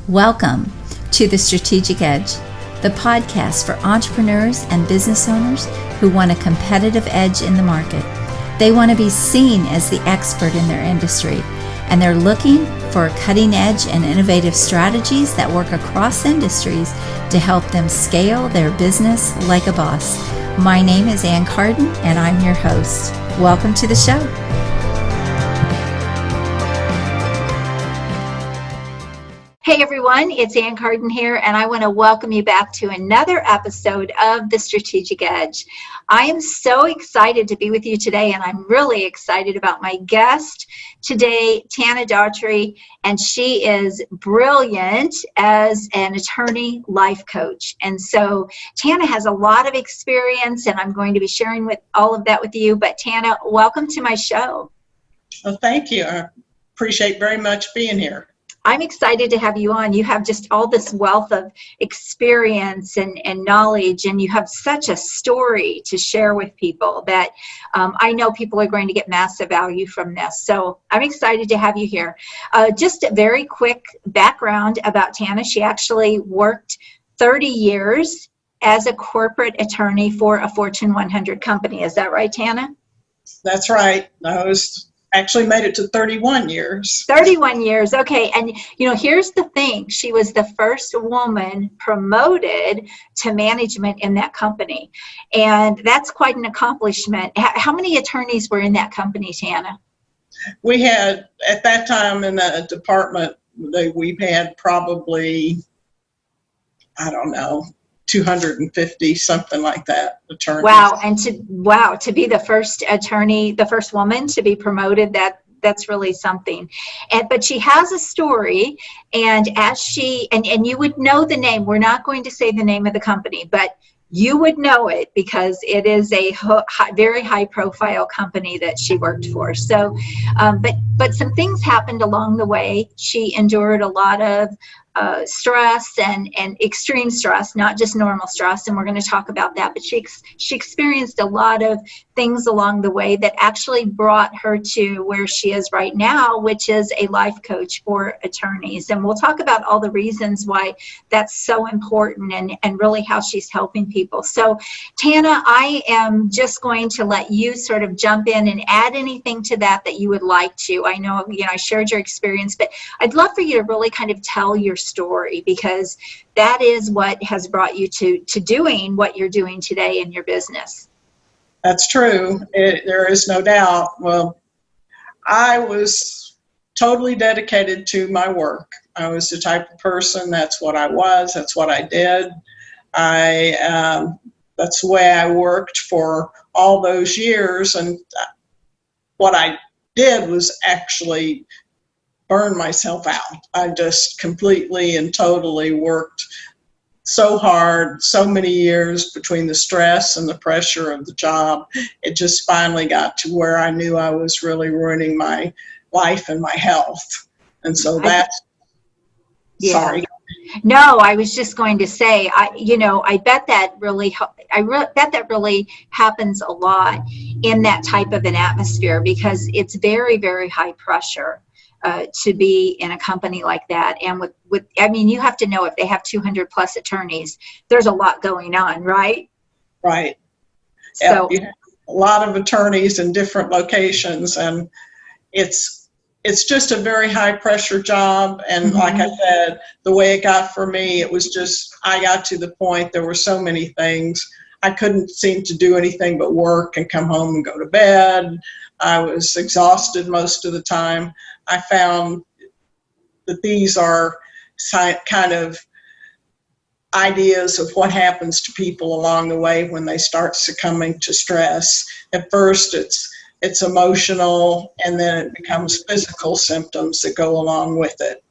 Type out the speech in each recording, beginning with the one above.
Welcome to The Strategic Edge, the podcast for entrepreneurs and business owners who want a competitive edge in the market. They want to be seen as the expert in their industry, and they're looking for cutting edge and innovative strategies that work across industries to help them scale their business like a boss. My name is Carden, and I'm your host. Welcome to the show. Hey everyone, it's Carden here, and I want to welcome you back to another episode of The Strategic Edge. I am so excited to be with you today, and I'm really excited about my guest today, Tana Daughtery, and she is brilliant as an attorney life coach. And so Tana has a lot of experience, and I'm going to be sharing with all of that with you. But Tana, welcome to my show. Well, thank you. I appreciate very much being here. I'm excited to have you on. You have just all this wealth of experience and knowledge, and you have such a story to share with people that I know people are going to get massive value from this. So I'm excited to have you here. Just a very quick background about Tana. She actually worked 30 years as a corporate attorney for a Fortune 100 company. Is that right, Tana? That's right. Actually made it to 31 years. 31 years. Okay. And, here's the thing. She was the first woman promoted to management in that company. And that's quite an accomplishment. How many attorneys were in that company, Tana? We had, at that time in the department, we've had probably, 250, something like that, attorneys. Wow. And to be the first attorney, the first woman to be promoted, that's really something. But she has a story, and as she, and you would know the name, we're not going to say the name of the company, but you would know it because it is a very high profile company that she worked for. So, but some things happened along the way. She endured a lot of stress and extreme stress, not just normal stress, and we're going to talk about that. But she experienced a lot of things along the way that actually brought her to where she is right now, which is a life coach for attorneys. And we'll talk about all the reasons why that's so important and really how she's helping people. So, Tana, I am just going to let you sort of jump in and add anything to that you would like to. I know, I shared your experience, but I'd love for you to really kind of tell your story, because that is what has brought you to doing what you're doing today in your business. That's true. There is no doubt. Well, I was totally dedicated to my work. I was the type of person, that's what I was, that's what I did. That's the way I worked for all those years. And what I did was actually burn myself out. I just completely and totally worked so hard, so many years between the stress and the pressure of the job. It just finally got to where I knew I was really ruining my life and my health. And so sorry. No, I was just going to say, I bet that really happens a lot in that type of an atmosphere, because it's very, very high pressure to be in a company like that. And you have to know, if they have 200 plus attorneys, there's a lot going on, right? Right. So you have a lot of attorneys in different locations, and it's just a very high pressure job. And like I said, the way it got for me, it was just, I got to the point, there were so many things. I couldn't seem to do anything but work and come home and go to bed. I was exhausted most of the time. I found that these are kind of ideas of what happens to people along the way when they start succumbing to stress. At first, it's emotional, and then it becomes physical symptoms that go along with it.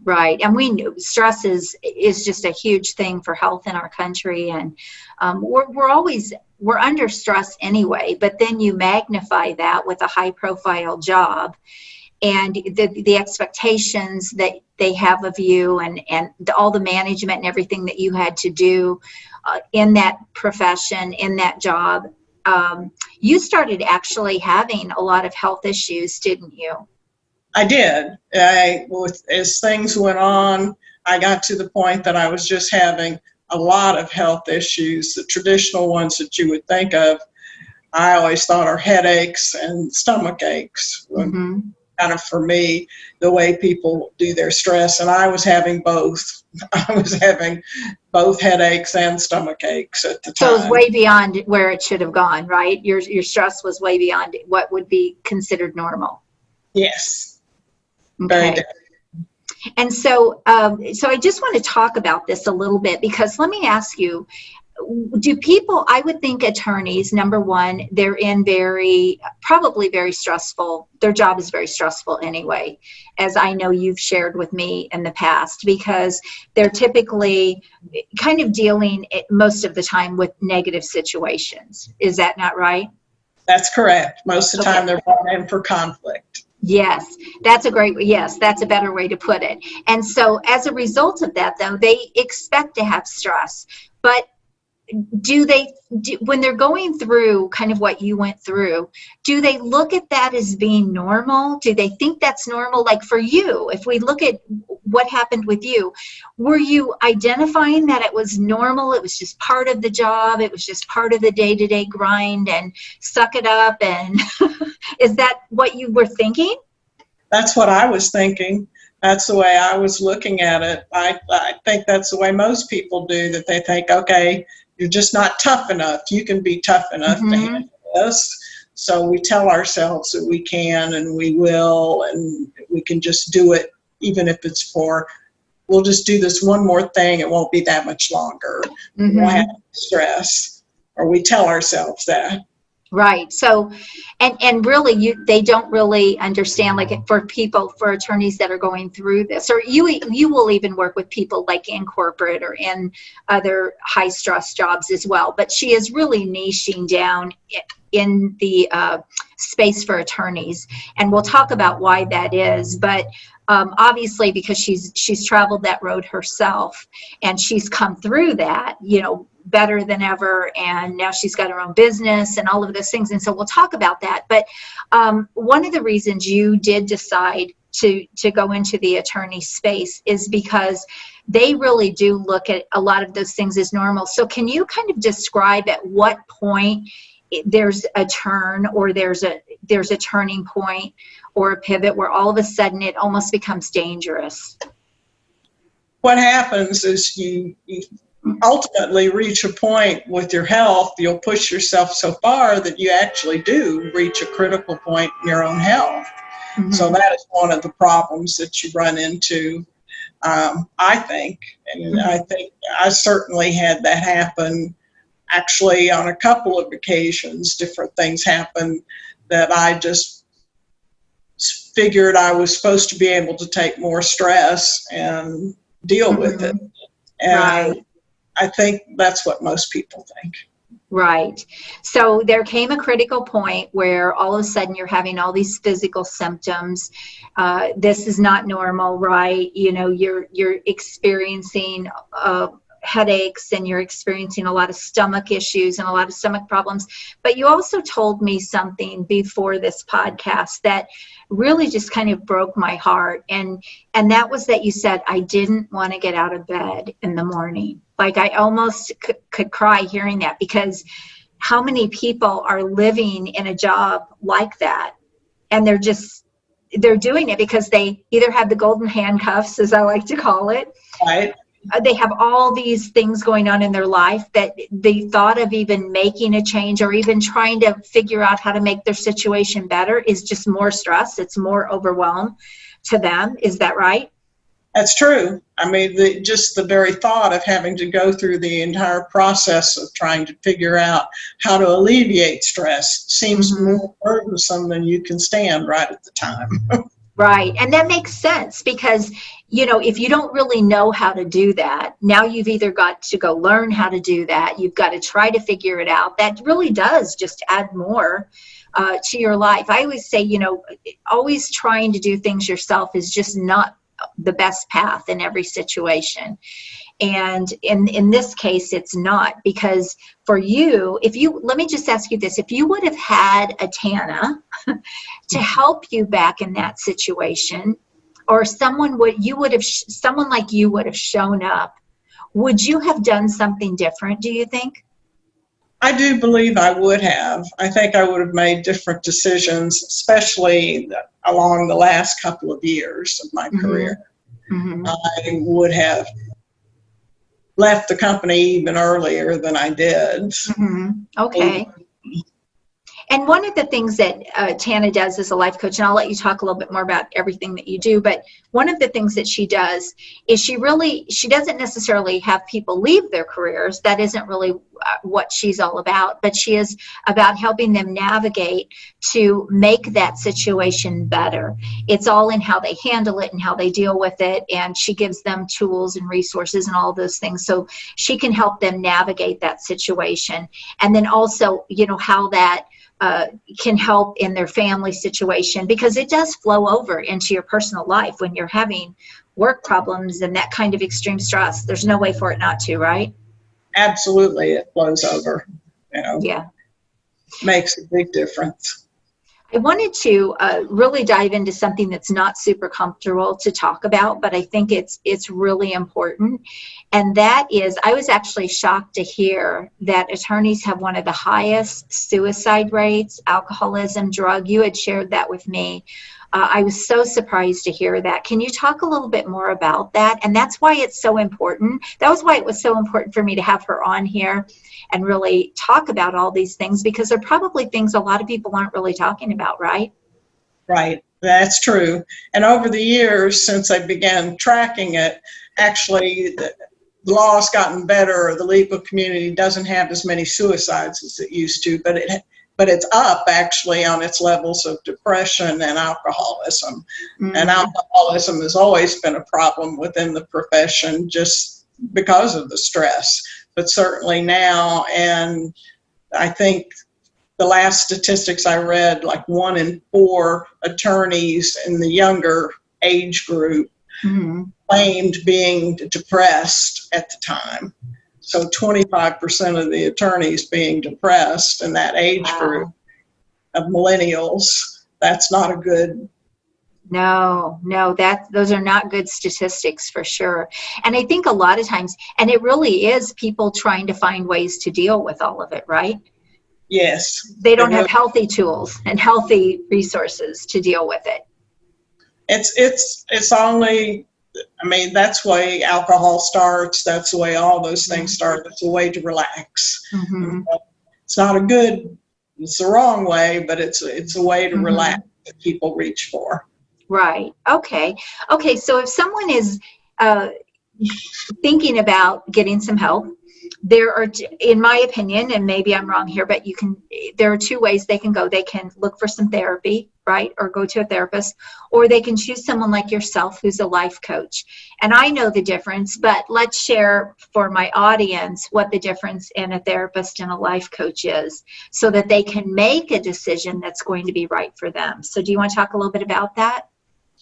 Right. And we knew stress is just a huge thing for health in our country. And we're under stress anyway, but then you magnify that with a high profile job and the expectations that they have of you, and all the management and everything that you had to do in that profession, in that job. You started actually having a lot of health issues, didn't you? I did. As things went on, I got to the point that I was just having a lot of health issues, the traditional ones that you would think of. I always thought are headaches and stomach aches. Mm-hmm. Kind of for me, the way people do their stress. And I was having both. I was having both headaches and stomach aches at the time. So it was way beyond where it should have gone, right? Your stress was way beyond what would be considered normal. Yes. Okay. Very different. And so I just want to talk about this a little bit, because let me ask you, do people, I would think attorneys, number one, they're in probably very stressful. Their job is very stressful anyway, as I know you've shared with me in the past, because they're typically kind of dealing most of the time with negative situations. Is that not right? That's correct. Most of the time they're brought in for conflict. Yes, that's a better way to put it. And so as a result of that, though, they expect to have stress, but when they're going through kind of what you went through, do they look at that as being normal? Do they think that's normal? Like for you, if we look at what happened with you, were you identifying that it was normal? It was just part of the job. It was just part of the day-to-day grind and suck it up. And is that what you were thinking? That's what I was thinking. That's the way I was looking at it. I think that's the way most people do, that they think, okay, you're just not tough enough. You can be tough enough to handle this. So we tell ourselves that we can and we will, and we can just do it, even if it's we'll just do this one more thing. It won't be that much longer. We won't have stress, or we tell ourselves that. Right. So, and really, they don't really understand, like for attorneys that are going through this, or you will even work with people like in corporate or in other high stress jobs as well. But she is really niching down in the space for attorneys, and we'll talk about why that is. But obviously, because she's traveled that road herself, and she's come through that, better than ever, and now she's got her own business and all of those things, and so we'll talk about that. But one of the reasons you did decide to go into the attorney space is because they really do look at a lot of those things as normal. So can you kind of describe at what point there's a turn, or there's a turning point or a pivot where all of a sudden it almost becomes dangerous? What happens is you ultimately reach a point with your health. You'll push yourself so far that you actually do reach a critical point in your own health. Mm-hmm. So that is one of the problems that you run into, I think. And I think I certainly had that happen. Actually, on a couple of occasions, different things happened that I just figured I was supposed to be able to take more stress and deal with it. And right. I think that's what most people think. Right. So there came a critical point where all of a sudden you're having all these physical symptoms. This is not normal, right? You're experiencing headaches, and you're experiencing a lot of stomach issues and a lot of stomach problems. But you also told me something before this podcast that really just kind of broke my heart. And that was that you said, I didn't want to get out of bed in the morning. Like I almost could cry hearing that, because how many people are living in a job like that, and they're doing it because they either have the golden handcuffs, as I like to call it. Right. They have all these things going on in their life that the thought of even making a change or even trying to figure out how to make their situation better is just more stress. It's more overwhelm to them. Is that right? That's true. I mean, just the very thought of having to go through the entire process of trying to figure out how to alleviate stress seems more burdensome than you can stand right at the time. Right. And that makes sense, because, if you don't really know how to do that, now you've either got to go learn how to do that. You've got to try to figure it out. That really does just add more to your life. I always say, always trying to do things yourself is just not the best path in every situation. And in this case, it's not, because for you, let me just ask you this, if you would have had a Tana to help you back in that situation, or someone someone like you would have shown up, would you have done something different, do you think? I do believe I would have. I think I would have made different decisions, especially along the last couple of years of my career. Mm-hmm. I would have left the company even earlier than I did. Mm-hmm. Okay. And one of the things that Tana does as a life coach, and I'll let you talk a little bit more about everything that you do, but one of the things that she does is she doesn't necessarily have people leave their careers. That isn't really what she's all about, but she is about helping them navigate to make that situation better. It's all in how they handle it and how they deal with it, and she gives them tools and resources and all those things so she can help them navigate that situation. And then also, how that can help in their family situation, because it does flow over into your personal life when you're having work problems and that kind of extreme stress. There's no way for it not to, right? Absolutely, it flows over. Yeah. Makes a big difference. I wanted to really dive into something that's not super comfortable to talk about, but I think it's really important. And that is, I was actually shocked to hear that attorneys have one of the highest suicide rates, alcoholism, drug. You had shared that with me. I was so surprised to hear that. Can you talk a little bit more about that? And that's why it's so important. That was why it was so important for me to have her on here and really talk about all these things, because they're probably things a lot of people aren't really talking about, right? Right, that's true. And over the years, since I began tracking it, actually the law's gotten better, or the legal community doesn't have as many suicides as it used to, but it's up actually on its levels of depression and alcoholism. Mm-hmm. And alcoholism has always been a problem within the profession just because of the stress, but certainly now, and I think the last statistics I read, like 1 in 4 attorneys in the younger age group mm-hmm. claimed being depressed at the time. So 25% of the attorneys being depressed in that age group of millennials, that's not a good. No, those are not good statistics for sure. And I think a lot of times, and it really is people trying to find ways to deal with all of it, right? Yes. They don't have healthy tools and healthy resources to deal with it. It's only, I mean, that's the way alcohol starts. That's the way all those things start. It's a way to relax. Mm-hmm. It's not it's the wrong way, but it's a way to mm-hmm. relax that people reach for. Right. Okay. So if someone is thinking about getting some help, there are, in my opinion, and maybe I'm wrong here, but there are 2 ways they can go. They can look for some therapy, right? Or go to a therapist, or they can choose someone like yourself who's a life coach. And I know the difference, but let's share for my audience what the difference in a therapist and a life coach is, so that they can make a decision that's going to be right for them. So do you want to talk a little bit about that?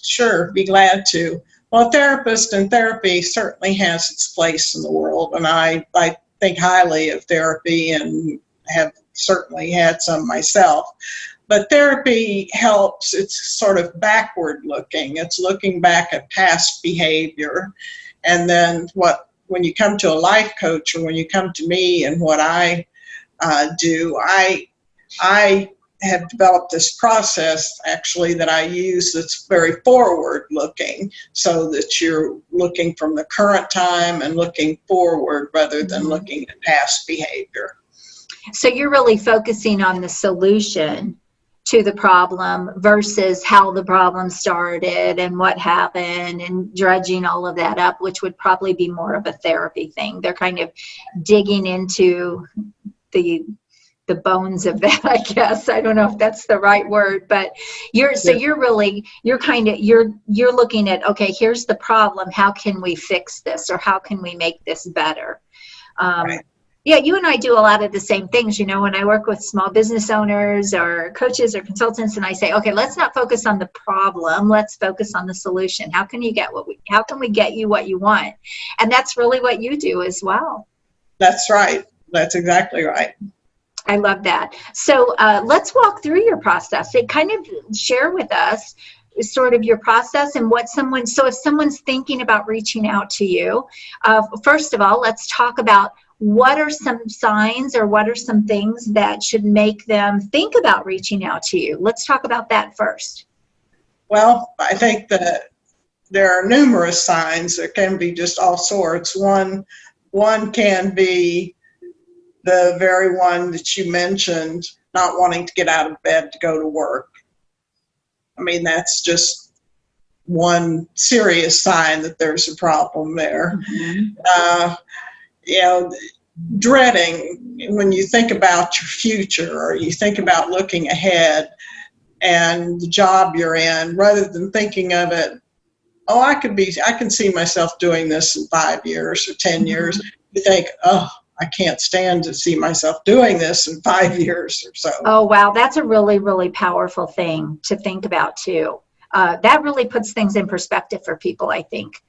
Sure, be glad to. Well, a therapist and therapy certainly has its place in the world, and I think highly of therapy and have certainly had some myself. But therapy helps, it's sort of backward looking. It's looking back at past behavior. And then when you come to a life coach, or when you come to me and what I do, I have developed this process actually that I use that's very forward looking, so that you're looking from the current time and looking forward rather than looking at past behavior. So you're really focusing on the solution to the problem versus how the problem started and what happened, and dredging all of that up, which would probably be more of a therapy thing. They're kind of digging into the bones of that, I guess. I don't know if that's the right word, but you're looking at, okay, here's the problem. How can we fix this, or how can we make this better? Right. Yeah, you and I do a lot of the same things. When I work with small business owners or coaches or consultants, and I say, okay, let's not focus on the problem. Let's focus on the solution. How can we get you what you want? And that's really what you do as well. That's right. That's exactly right. I love that. So let's walk through your process and kind of share with us sort of your process and what someone, so if someone's thinking about reaching out to you, first of all, let's talk about what are some signs or what are some things that should make them think about reaching out to you. Let's talk about that first. Well, I think that there are numerous signs. There can be just all sorts. One can be the very one that you mentioned, not wanting to get out of bed to go to work. I mean, that's just one serious sign that there's a problem there. Mm-hmm. Dreading when you think about your future or you think about looking ahead and the job you're in, rather than thinking of it, oh, I can see myself doing this in 5 years or 10 years. You think, oh, I can't stand to see myself doing this in 5 years or so. Oh, wow. That's a really, really powerful thing to think about too. That really puts things in perspective for people, I think.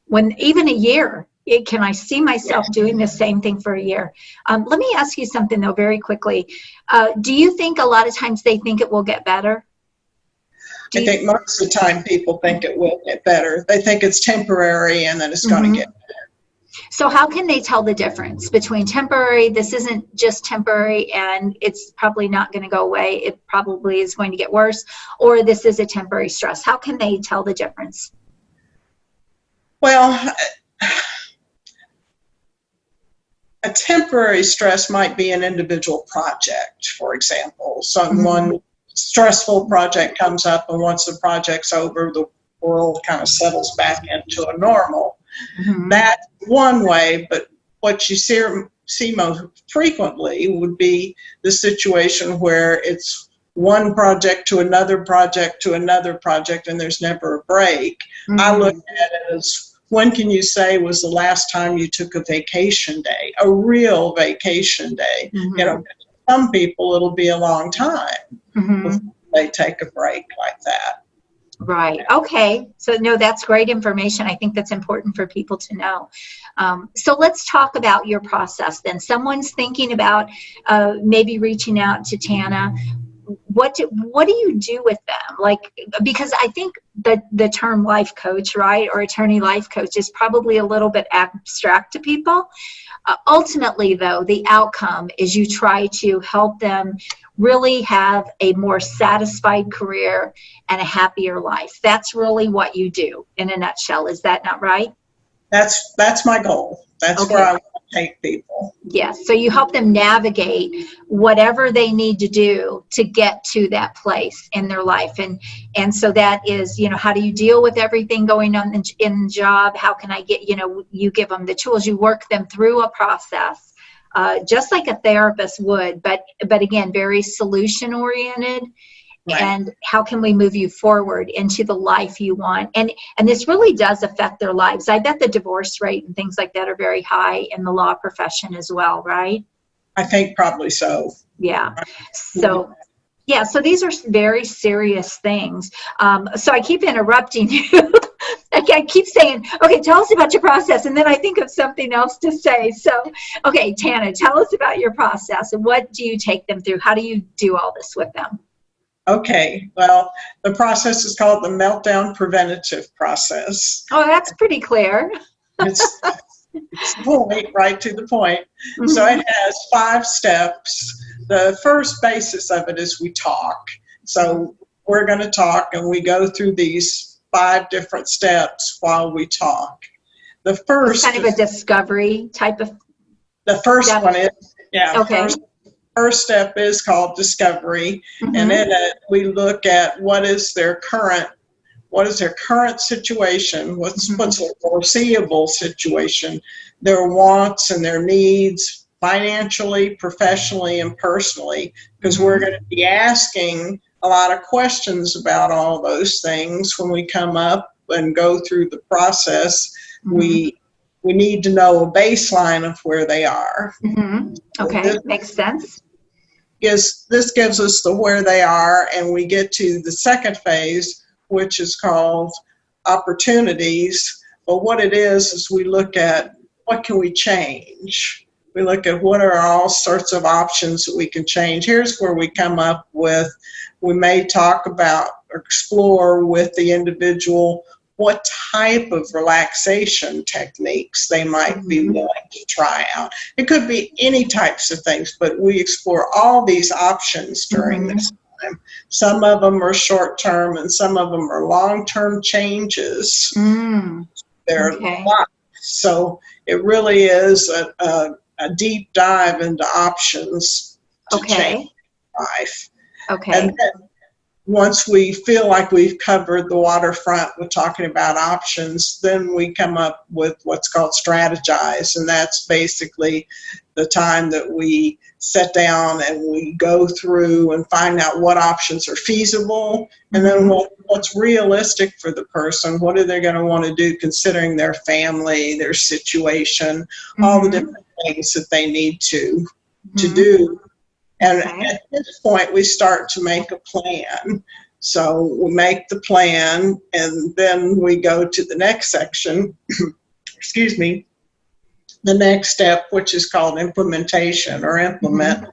When even a year, can I see myself doing the same thing for a year? Let me ask you something though, very quickly. Do you think a lot of times they think it will get better? I think most of the time people think it will get better. They think it's temporary and then it's going to get better. So how can they tell the difference between temporary, this isn't just temporary and it's probably not going to go away, it probably is going to get worse, or this is a temporary stress? How can they tell the difference? Well, a temporary stress might be an individual project, for example. One stressful project comes up, and once the project's over, the world kind of settles back into a normal. That's one way, but what you see most frequently would be the situation where it's one project to another project to another project, and there's never a break. I look at it as, when can you say was the last time you took a vacation day, a real vacation day? Some people it'll be a long time before they take a break like that. Right. Okay. So no, that's great information. I think that's important for people to know. So let's talk about your process then. Someone's thinking about maybe reaching out to Tana. What do you do with them? Like, because I think the term life coach, right, or attorney life coach is probably a little bit abstract to people. Ultimately, though, the outcome is you try to help them really have a more satisfied career and a happier life. That's really what you do in a nutshell. Is that not right? That's my goal. That's where I want to take people. Yes. So you help them navigate whatever they need to do to get to that place in their life. And so that is, how do you deal with everything going on in the job? How can I get, you give them the tools, you work them through a process, just like a therapist would, but again, very solution oriented. Right. And how can we move you forward into the life you want? And this really does affect their lives. I bet the divorce rate and things like that are very high in the law profession as well, right? I think probably so. Yeah. So these are very serious things. So I keep interrupting you. I keep saying, okay, tell us about your process. And then I think of something else to say. So, okay, Tana, tell us about your process. What do you take them through? How do you do all this with them? Okay, well, the process is called the Meltdown preventative process. Oh, that's pretty clear. It's right to the point. So it has 5 steps. The first basis of it is we talk. So we're going to talk, and we go through these 5 different steps while we talk. The first it's kind of a discovery type of. The first one is okay. First step is called discovery, and in it we look at what is their current situation, what's their foreseeable situation, their wants and their needs financially, professionally, and personally, because we're going to be asking a lot of questions about all those things when we come up and go through the process. We need to know a baseline of where they are. Okay, makes sense. This gives us the where they are, and we get to the second phase, which is called opportunities. But what it is we look at what can we change. We look at what are all sorts of options that we can change. Here's where we come up with, we may talk about explore with the individual what type of relaxation techniques they might be willing to try out. It could be any types of things, but we explore all these options during this time. Some of them are short-term and some of them are long-term changes. They're life. So it really is a deep dive into options to change life. And then once we feel like we've covered the waterfront with talking about options, then we come up with what's called strategize. And that's basically the time that we sit down and we go through and find out what options are feasible, and then what's realistic for the person. What are they going to want to do considering their family, their situation, all the different things that they need to do. And at this point, we start to make a plan. So we make the plan, and then we go to the next section, excuse me, the next step, which is called implementation or implement.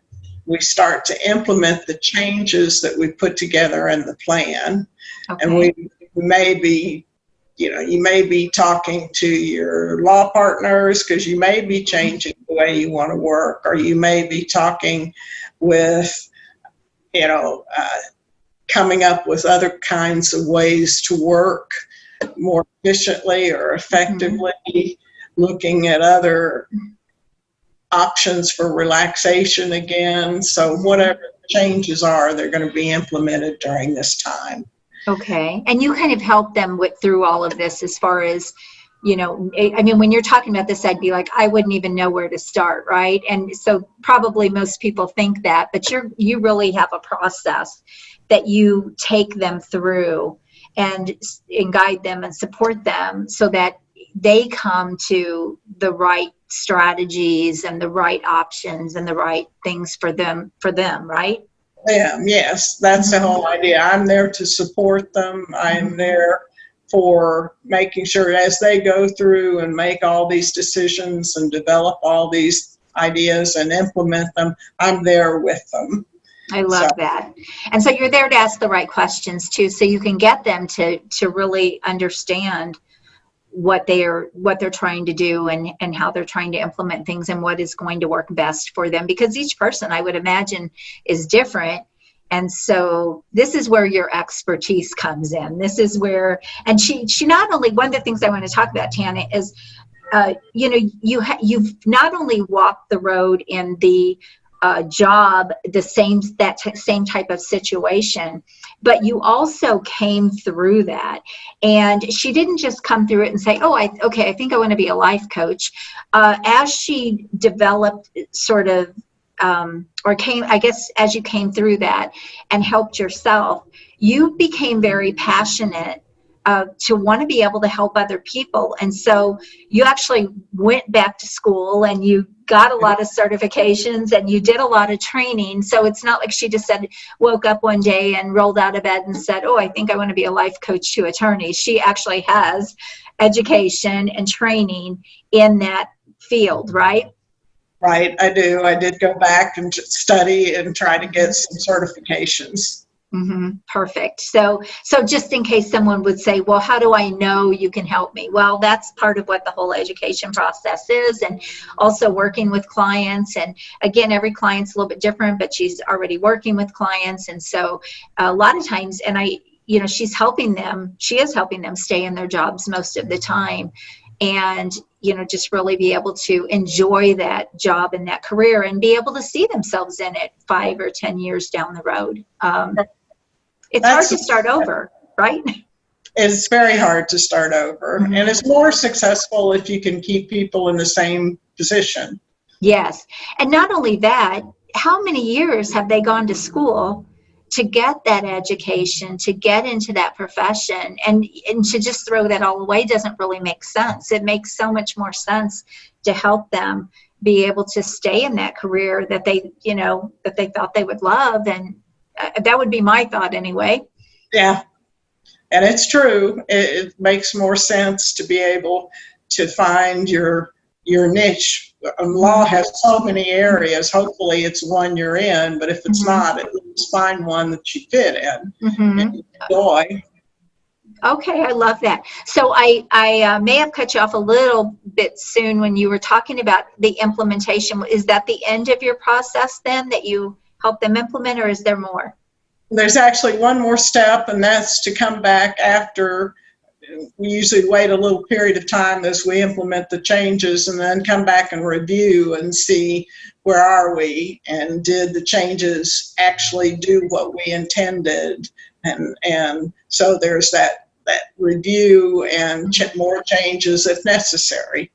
We start to implement the changes that we put together in the plan. And we may be, you may be talking to your law partners because you may be changing the way you want to work, or you may be talking with, coming up with other kinds of ways to work more efficiently or effectively, looking at other options for relaxation again. So whatever the changes are, they're going to be implemented during this time. Okay. And you kind of help them through all of this as far as, I mean, when you're talking about this, I'd be like, I wouldn't even know where to start, right? And so probably most people think that, but you really have a process that you take them through and guide them and support them so that they come to the right strategies and the right options and the right things for them, right? Yeah, yes, that's the whole idea. I'm there to support them. I'm there for making sure as they go through and make all these decisions and develop all these ideas and implement them, I'm there with them. I love that. And so you're there to ask the right questions too, so you can get them to really understand what they're trying to do and how they're trying to implement things and what is going to work best for them, because each person, I would imagine, is different. And so this is where your expertise comes in. This is where, and she not only, one of the things I want to talk about, Tana, is, you've not only walked the road in the job, that same type of situation, but you also came through that. And she didn't just come through it and say, I think I want to be a life coach. As she developed sort of, as you came through that and helped yourself, you became very passionate to want to be able to help other people. And so you actually went back to school and you got a lot of certifications and you did a lot of training. So it's not like she just woke up one day and rolled out of bed and said, I think I want to be a life coach to attorneys. She actually has education and training in that field, right? Right, I do. I did go back and study and try to get some certifications. Perfect. So just in case someone would say, well, how do I know you can help me? Well, that's part of what the whole education process is, and also working with clients. And again, every client's a little bit different, but she's already working with clients. And so a lot of times, and she is helping them stay in their jobs most of the time. And, just really be able to enjoy that job and that career and be able to see themselves in it 5 or 10 years down the road. It's hard to start over, right? It's very hard to start over. And it's more successful if you can keep people in the same position. Yes. And not only that, how many years have they gone to school to get that education, to get into that profession, and to just throw that all away doesn't really make sense. It makes so much more sense to help them be able to stay in that career that they thought they would love. And that would be my thought anyway. Yeah. And it's true. It makes more sense to be able to find your your niche. Law has so many areas. Hopefully it's one you're in, but if it's not, at least find one that you fit in and enjoy. Okay, I love that. So I may have cut you off a little bit soon when you were talking about the implementation. Is that the end of your process then, that you help them implement, or is there more? There's actually one more step, and that's to come back after. We usually wait a little period of time as we implement the changes, and then come back and review and see where are we, and did the changes actually do what we intended. And so there's that review and more changes if necessary.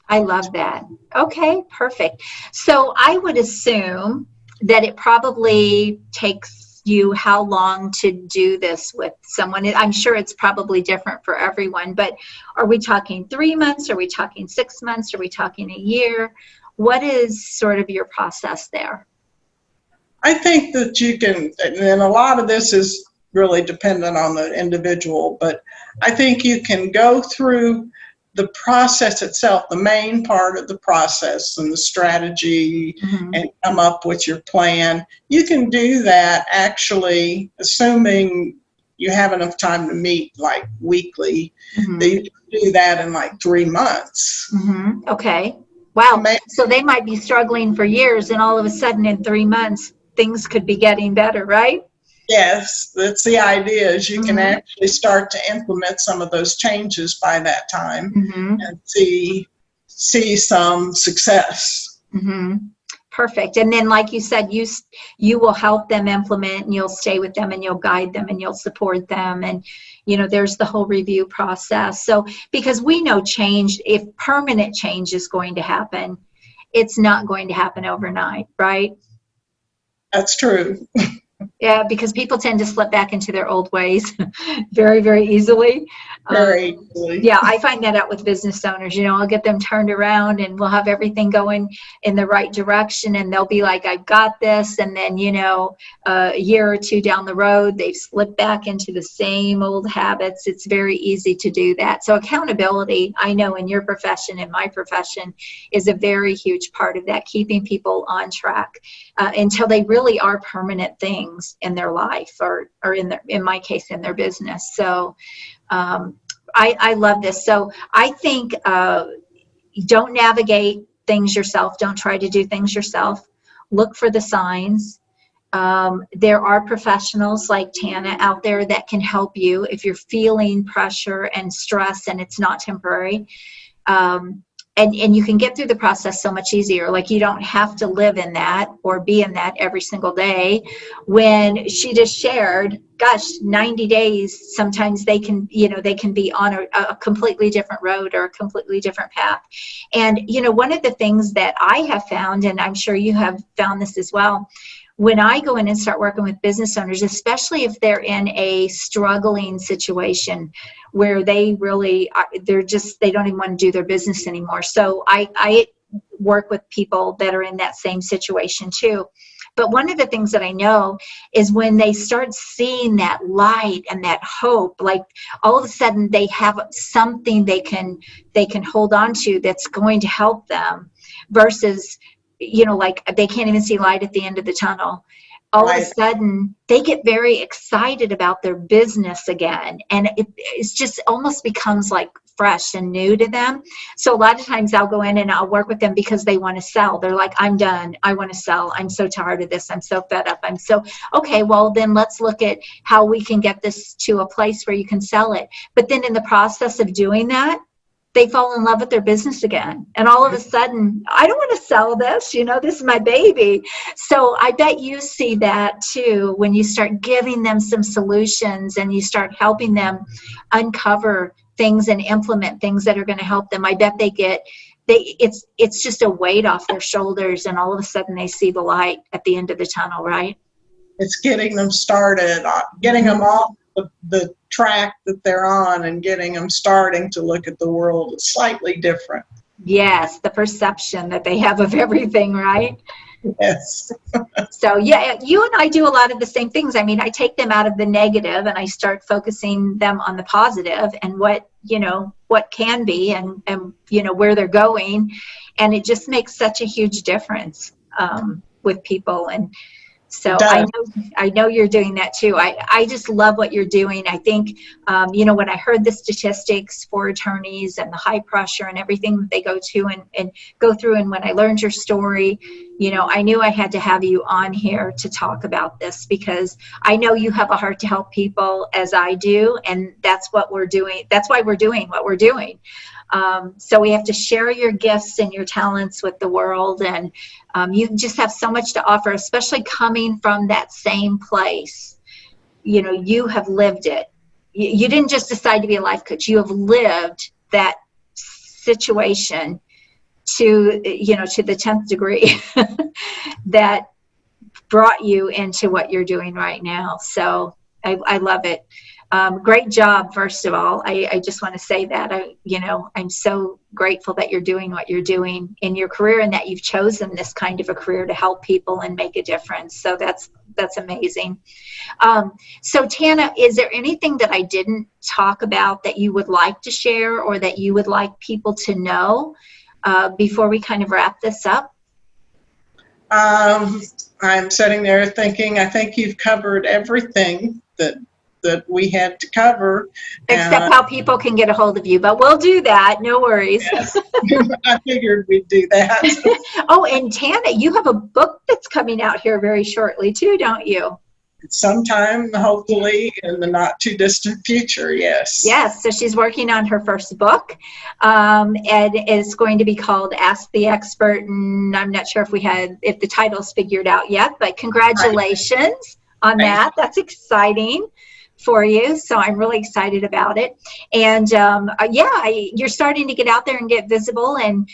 I love that. Okay, perfect. So I would assume that it probably takes you how long to do this with someone? I'm sure it's probably different for everyone, but are we talking 3 months? Are we talking 6 months? Are we talking a year? What is sort of your process there? I think that you can, and a lot of this is really dependent on the individual, but I think you can go through the process itself, the main part of the process and the strategy, and come up with your plan. You can do that actually, assuming you have enough time to meet like weekly. You can do that in like 3 months. Okay. Wow. So they might be struggling for years, and all of a sudden in 3 months, things could be getting better, right? Yes, that's the idea, is you can actually start to implement some of those changes by that time and see some success. Perfect. And then, like you said, you will help them implement, and you'll stay with them, and you'll guide them, and you'll support them. And, you know, there's the whole review process. So, because we know change, if permanent change is going to happen, it's not going to happen overnight, right? That's true. Yeah, because people tend to slip back into their old ways very, very easily. Very easily. Yeah, I find that out with business owners. You know, I'll get them turned around, and we'll have everything going in the right direction, and they'll be like, I've got this. And then, you know, a year or two down the road, they've slipped back into the same old habits. It's very easy to do that. So accountability, I know in your profession, in my profession, is a very huge part of that, keeping people on track until they really are permanent things in their life, or in my case, in their business. So I love this. So I think don't navigate things yourself. Don't try to do things yourself. Look for the signs. There are professionals like Tana out there that can help you if you're feeling pressure and stress and it's not temporary. And you can get through the process so much easier. Like, you don't have to live in that or be in that every single day. When she just shared, gosh, 90 days, sometimes they can be on a completely different road or a completely different path. And, you know, one of the things that I have found, and I'm sure you have found this as well, when I go in and start working with business owners, especially if they're in a struggling situation where they really, they don't even want to do their business anymore. So I work with people that are in that same situation too. But one of the things that I know is when they start seeing that light and that hope, like all of a sudden they have something they can hold on to that's going to help them, versus, you know, like they can't even see light at the end of the tunnel. All of a sudden, they get very excited about their business again. And it's just almost becomes like fresh and new to them. So a lot of times I'll go in and I'll work with them because they want to sell. They're like, I'm done. I want to sell. I'm so tired of this. I'm so fed up. Okay, well, then let's look at how we can get this to a place where you can sell it. But then in the process of doing that, they fall in love with their business again. And all of a sudden, I don't want to sell this, you know, this is my baby. So I bet you see that too, when you start giving them some solutions and you start helping them uncover things and implement things that are going to help them. I bet it's just a weight off their shoulders, and all of a sudden they see the light at the end of the tunnel, right? It's getting them started, getting them off the track that they're on, and getting them starting to look at the world slightly different. Yes, the perception that they have of everything, right? Yes. So yeah, you and I do a lot of the same things. I mean, I take them out of the negative and I start focusing them on the positive and what can be and where they're going. And it just makes such a huge difference with people. And so I know you're doing that too. I just love what you're doing. I think, when I heard the statistics for attorneys and the high pressure and everything that they go to and go through, and when I learned your story, I knew I had to have you on here to talk about this because I know you have a heart to help people as I do. And that's what we're doing. That's why we're doing what we're doing. So we have to share your gifts and your talents with the world. And you just have so much to offer, especially coming from that same place. You have lived it. You didn't just decide to be a life coach. You have lived that situation to the 10th degree that brought you into what you're doing right now. So I love it. Great job, first of all. I just want to say that I'm so grateful that you're doing what you're doing in your career and that you've chosen this kind of a career to help people and make a difference. So that's amazing. So Tana, is there anything that I didn't talk about that you would like to share or that you would like people to know before we kind of wrap this up? I'm sitting there thinking, I think you've covered everything that we had to cover. Except how people can get a hold of you, but we'll do that. No worries. Yes. I figured we'd do that. Oh, and Tana, you have a book that's coming out here very shortly too, don't you? Sometime, hopefully, in the not too distant future, yes. Yes, so she's working on her first book, and it's going to be called Ask the Expert, and I'm not sure if the title's figured out yet, but congratulations on that. That's exciting for you. So I'm really excited about it. And you're starting to get out there and get visible. And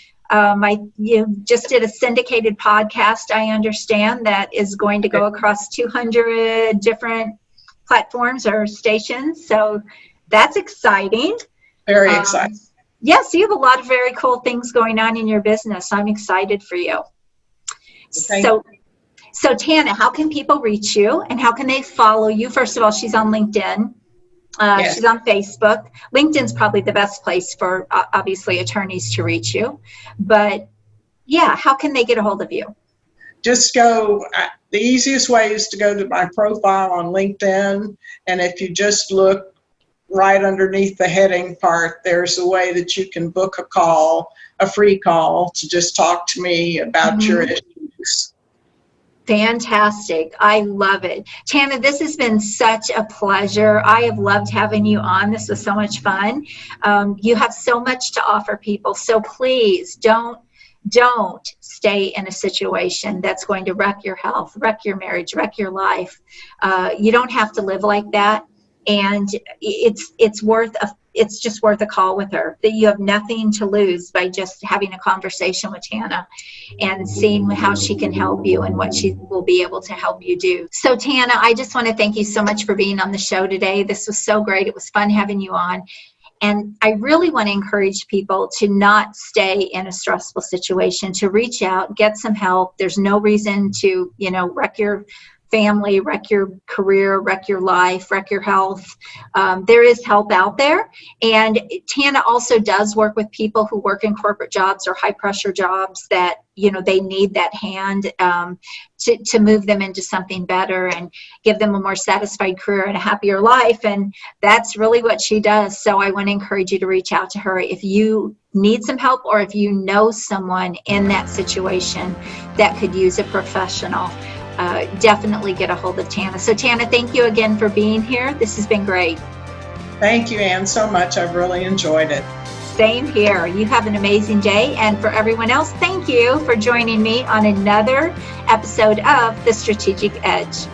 you just did a syndicated podcast, I understand, that is going to go across 200 different platforms or stations. So that's exciting. Very exciting. Yes, you have a lot of very cool things going on in your business. I'm excited for you. So Tana, how can people reach you and how can they follow you? First of all, she's on LinkedIn. She's on Facebook. LinkedIn's probably the best place for obviously attorneys to reach you. But yeah, how can they get a hold of you? Just go, the easiest way is to go to my profile on LinkedIn. And if you just look right underneath the heading part, there's a way that you can book a free call to just talk to me about your issues. Fantastic. I love it. Tana, this has been such a pleasure. I have loved having you on. This was so much fun. You have so much to offer people. So please don't stay in a situation that's going to wreck your health, wreck your marriage, wreck your life. You don't have to live like that. And it's just worth a call with her. That you have nothing to lose by just having a conversation with Tana and seeing how she can help you and what she will be able to help you do. So Tana, I just want to thank you so much for being on the show today. This was so great. It was fun having you on. And I really want to encourage people to not stay in a stressful situation, to reach out, get some help. There's no reason to, wreck your family, wreck your career, wreck your life, wreck your health. There is help out there. And Tana also does work with people who work in corporate jobs or high pressure jobs that, they need that hand to move them into something better and give them a more satisfied career and a happier life. And that's really what she does. So I want to encourage you to reach out to her if you need some help or if you know someone in that situation that could use a professional. Definitely get a hold of Tana. So Tana, thank you again for being here. This has been great. Thank you, Ann, so much. I've really enjoyed it. Same here. You have an amazing day. And for everyone else, thank you for joining me on another episode of The Strategic Edge.